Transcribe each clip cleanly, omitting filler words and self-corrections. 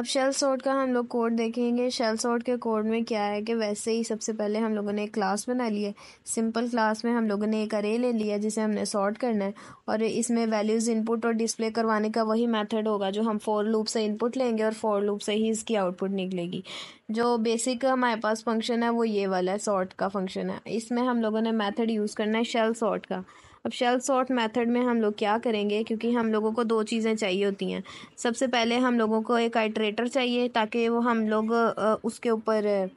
अब shell sort का हम लोग कोड देखेंगे। शेल सॉर्ट के कोड में क्या है कि वैसे ही सबसे पहले हम लोगों ने एक क्लास बना ली है। सिंपल क्लास में हम लोगों ने एक अरे ले लिया जिसे हमने सॉर्ट करना है और इसमें वैल्यूज़ इनपुट और डिस्प्ले करवाने का वही मेथड होगा जो हम फॉर लूप से इनपुट लेंगे और फॉर लूप से ही इसकी आउटपुट निकलेगी। जो बेसिक हमारे पास फंक्शन है वो ये वाला है, सॉर्ट का फंक्शन है। इसमें हम लोगों ने मेथड यूज़ करना है शेल सॉर्ट का। अब शेल सॉर्ट मेथड में हम लोग क्या करेंगे, क्योंकि हम लोगों को दो चीज़ें चाहिए होती हैं। सबसे पहले हम लोगों को एक आइटरेटर चाहिए ताकि वो हम लोग उसके ऊपर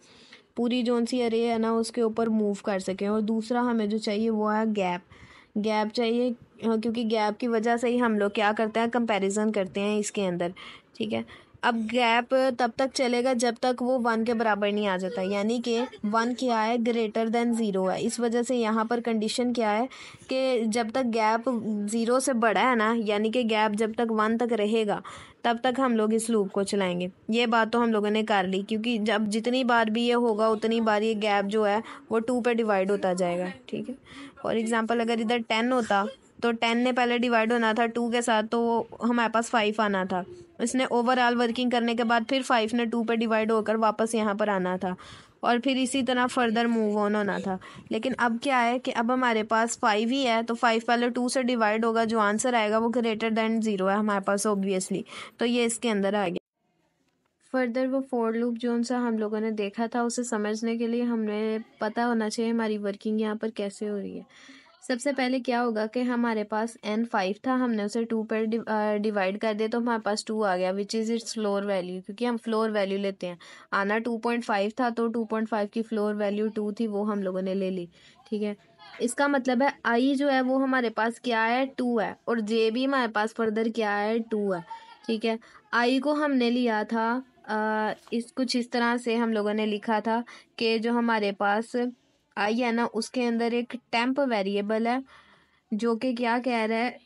पूरी जोन सी अरे है ना उसके ऊपर मूव कर सकें। और दूसरा हमें जो चाहिए वो है गैप। गैप चाहिए क्योंकि गैप की वजह से ही हम लोग क्या करते हैं, कंपैरिजन करते हैं इसके अंदर। ठीक है, अब गैप तब तक चलेगा जब तक वो 1 के बराबर नहीं आ जाता, यानी कि 1 क्या है, ग्रेटर देन 0 है। इस वजह से यहाँ पर कंडीशन क्या है कि जब तक गैप 0 से बड़ा है ना, यानी कि गैप जब तक 1 तक रहेगा तब तक हम लोग इस लूप को चलाएंगे। ये बात तो हम लोगों ने कर ली, क्योंकि जब जितनी बार भी ये होगा उतनी बार ये गैप जो है वो 2 पे डिवाइड होता जाएगा। ठीक है, फॉर एग्जांपल अगर इधर 10 होता तो 10 ने पहले डिवाइड होना था 2 के साथ, तो हमारे पास 5 आना था। इसने ओवरऑल वर्किंग करने के बाद फिर 5 ने 2 पे डिवाइड होकर वापस यहाँ पर आना था और फिर इसी तरह फर्दर मूव ऑन होना था। लेकिन अब क्या है कि अब हमारे पास 5 ही है, तो 5 पहले 2 से डिवाइड होगा, जो आंसर आएगा वो ग्रेटर देन 0 है हमारे पास ऑब्वियसली, तो ये इसके अंदर आ गया। फर्दर वो फॉर लूप जो सा हम लोगों ने देखा था उसे समझने के लिए हमें पता होना चाहिए हमारी वर्किंग यहाँ पर कैसे हो रही है। सबसे पहले क्या होगा कि हमारे पास n5 था, हमने उसे 2 पर डिवाइड कर दिया तो हमारे पास 2 आ गया, which is it's floor value, क्योंकि हम फ्लोर वैल्यू लेते हैं। आना 2.5 था तो 2.5 की फ्लोर वैल्यू 2 थी, वो हम लोगों ने ले ली। ठीक है, इसका मतलब है आई जो है वो हमारे पास क्या है, 2 है, और जे भी हमारे पास फर्दर क्या है, 2 है। ठीक है, आई को हमने लिया था इस कुछ इस तरह से हम लोगों ने लिखा था कि जो हमारे पास आई है ना उसके अंदर एक टेम्प वेरिएबल है जो कि क्या कह रहा है,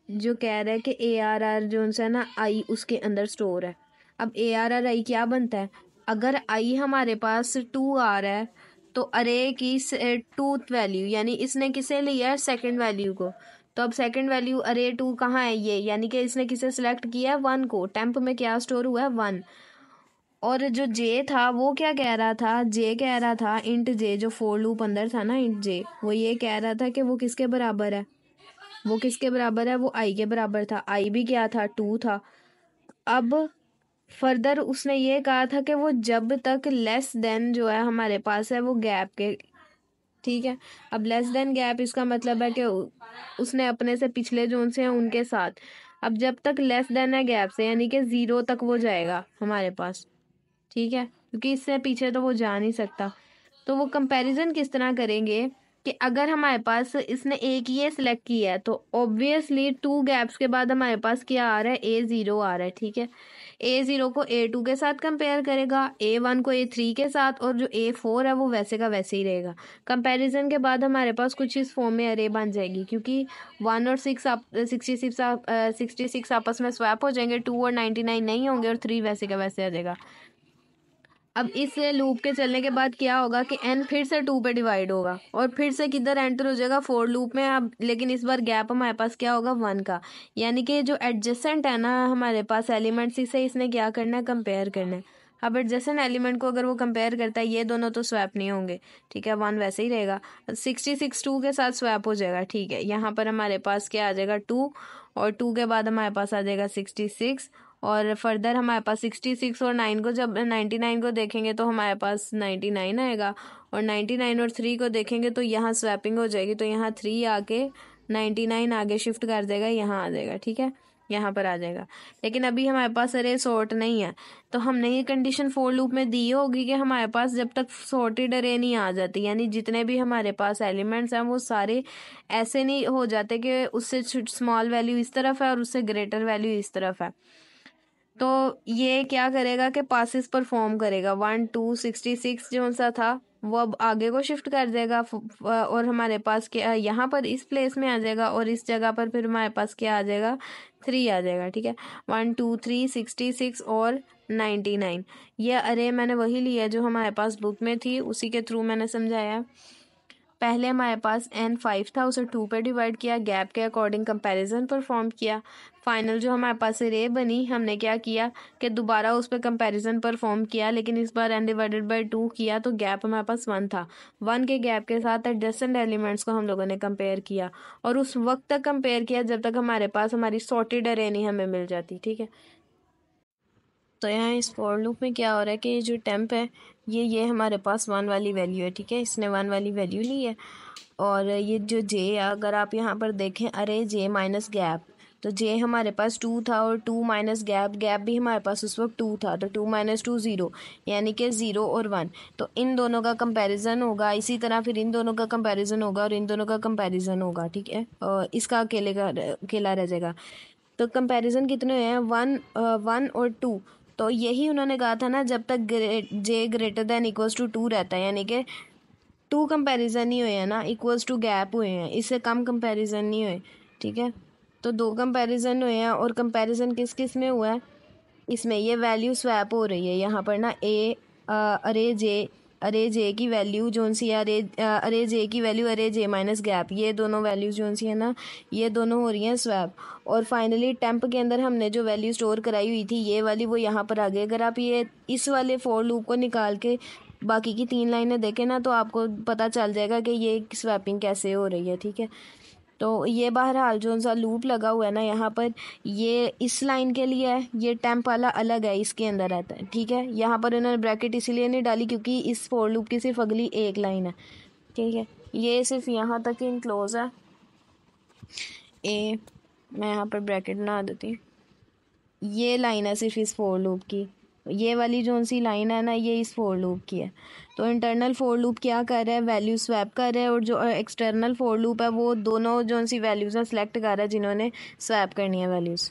जो कह रहा है कि ARR जो है ना आई उसके अंदर स्टोर है। अब ARR आई क्या बनता है, अगर आई हमारे पास 2 आ रहा है तो अरे की 2th वैल्यू, यानी इसने किसे लिया है, सेकंड वैल्यू को। तो अब सेकंड वैल्यू अरे 2 कहाँ है, ये यानी कि इसने किसे सिलेक्ट किया है, 1 को। टेम्प में क्या स्टोर हुआ है, 1। और जो जे था वो क्या कह रहा था, जे कह रहा था इंट जे, जो फोर लूप अंदर था ना इंट जे, वो ये कह रहा था कि वो किसके बराबर है, वो किसके बराबर है, वो आई के बराबर था। आई भी क्या था, 2 था। अब फर्दर उसने ये कहा था कि वो जब तक लेस देन जो है हमारे पास है वो गैप के। ठीक है, अब लेस देन गैप इसका मतलब है कि उसने अपने से पिछले जो उनसे हैं उनके साथ, अब जब तक लेस देन है गैप से, यानी कि 0 तक वो जाएगा हमारे पास। ठीक है, क्योंकि इससे पीछे तो वो जा नहीं सकता। तो वो कंपैरिजन किस तरह करेंगे कि अगर हमारे पास इसने एक ये सिलेक्ट किया है तो ऑब्वियसली 2 गैप्स के बाद हमारे पास क्या आ रहा है, A0 आ रहा है। ठीक है, A0 को A2 के साथ कंपेयर करेगा, A1 को A3 के साथ, और जो A4 है वो वैसे का वैसे ही रहेगा। कंपैरिजन के बाद हमारे पास कुछ इस फॉर्म में अरे बन जाएगी, क्योंकि 1 और 66 आपस में स्वैप हो जाएंगे, 2 और 99 नहीं होंगे, और 3 वैसे का वैसे आ जाएगा। अब इस लूप के चलने के बाद क्या होगा कि n फिर से 2 पे डिवाइड होगा और फिर से किधर एंटर हो जाएगा, फोर लूप में। अब लेकिन इस बार गैप हमारे पास क्या होगा, 1 का, यानी कि जो एडजेसेंट है ना हमारे पास एलिमेंट्स, इसे इसने क्या करना है, कंपेयर करना है। अब एडजेसेंट एलिमेंट को अगर वो कंपेयर करता है, ये दोनों तो स्वैप नहीं होंगे। ठीक है, 1 वैसे ही रहेगा, 66 2 के साथ स्वैप हो जाएगा। ठीक है, यहाँ पर हमारे पास क्या आ जाएगा, 2, और 2 के बाद हमारे पास आ जाएगा 66, और फर्दर हमारे पास 66 और 9 को, जब 99 को देखेंगे तो हमारे पास 99 आएगा, और 99 और 3 को देखेंगे तो यहाँ स्वैपिंग हो जाएगी, तो यहाँ 3 आके 99 आगे शिफ्ट कर देगा, यहाँ आ जाएगा। ठीक है, यहाँ पर आ जाएगा। लेकिन अभी हमारे पास अरे सॉर्ट नहीं है, तो हमने ये कंडीशन फोर लूप में दी होगी कि हमारे पास जब तक सॉर्टेड अरे नहीं आ जाती, यानी जितने भी हमारे पास एलिमेंट्स हैं वो सारे ऐसे नहीं हो जाते कि उससे स्मॉल वैल्यू इस तरफ है और उससे ग्रेटर वैल्यू इस तरफ है। तो ये क्या करेगा कि पासिस परफॉर्म करेगा, 1 2 66 जो सा था वो अब आगे को शिफ्ट कर देगा, और हमारे पास क्या यहाँ पर इस प्लेस में आ जाएगा, और इस जगह पर फिर हमारे पास क्या आ जाएगा, 3 आ जाएगा। ठीक है, 1 2 3 66 और 99, ये अरे मैंने वही लिया जो हमारे पास बुक में थी, उसी के थ्रू मैंने समझाया। पहले हमारे पास n 5 था, उसे 2 पे डिवाइड किया, गैप के अकॉर्डिंग कंपैरिजन परफॉर्म किया। फाइनल जो हमारे पास रे बनी, हमने क्या किया कि दोबारा उस पर कंपैरिजन परफॉर्म किया, लेकिन इस बार n डिवाइडेड बाई 2 किया तो गैप हमारे पास 1 था। 1 के गैप के साथ एडजेसेंट एलिमेंट्स को हम लोगों ने कंपेयर किया, और उस वक्त तक कंपेयर किया जब तक हमारे पास हमारी सॉर्टेड अरे नहीं हमें मिल जाती। ठीक है, तो यहाँ इस फॉर लूप में क्या हो रहा है कि ये जो टेम्प है ये हमारे पास 1 वाली वैल्यू है। ठीक है, इसने 1 वाली वैल्यू ली है, और ये जो जे है, अगर आप यहाँ पर देखें अरे जे माइनस गैप, तो जे हमारे पास 2 था और 2 माइनस गैप, गैप भी हमारे पास उस वक्त 2 था, तो 2 माइनस 2 0, यानी कि 0 और 1। तो इन दोनों का कंपैरिजन होगा, इसी तरह फिर इन दोनों का कंपैरिजन होगा और इन दोनों का कंपैरिजन होगा। ठीक है, और इसका अकेला रह जाएगा। तो कंपैरिजन कितने हुए हैं, 1 और 2। तो यही उन्होंने कहा था ना, जब तक जे ग्रेटर देन इक्वल्स टू 2 रहता है, यानी कि 2 कंपैरिजन ही हुए हैं ना, इक्वल्स टू गैप हुए हैं, इससे कम कंपैरिजन नहीं हुए। ठीक है, तो 2 कंपैरिजन हुए हैं, और कंपैरिजन किस किस में हुआ है, इसमें ये वैल्यू स्वैप हो रही है यहाँ पर ना, अरे जे की वैल्यू जोन सी है, अरे जे की वैल्यू अरे जे माइनस गैप, ये दोनों वैल्यूज जोन सी है ना, ये दोनों हो रही हैं स्वैप। और फाइनली टेम्प के अंदर हमने जो वैल्यू स्टोर कराई हुई थी ये वाली, वो यहाँ पर आ गई। अगर आप ये इस वाले फॉर लूप को निकाल के बाकी की 3 लाइनें देखें ना, तो आपको पता चल जाएगा कि ये स्वैपिंग कैसे हो रही है। ठीक है, तो ये बहरहाल जो सा लूप लगा हुआ है ना यहाँ पर, ये इस लाइन के लिए है, ये टेम्प वाला अलग है, इसके अंदर रहता है। ठीक है, यहाँ पर इन्होंने ब्रैकेट इसीलिए नहीं डाली क्योंकि इस फॉर लूप की सिर्फ अगली एक लाइन है। ठीक है, ये सिर्फ यहाँ तक ही इनक्लोज है। मैं यहाँ पर ब्रैकेट बना देती हूँ, ये लाइन है सिर्फ इस फॉर लूप की, ये वाली जो सी लाइन है ना, ये इस फॉर लूप की है। तो इंटरनल फॉर लूप क्या कर रहा है, वैल्यू स्वैप कर रहा है, और जो एक्सटर्नल फॉर लूप है वो दोनों जो सी वैल्यूज़ हैं सेलेक्ट कर रहा है जिन्होंने स्वैप करनी है वैल्यूज़।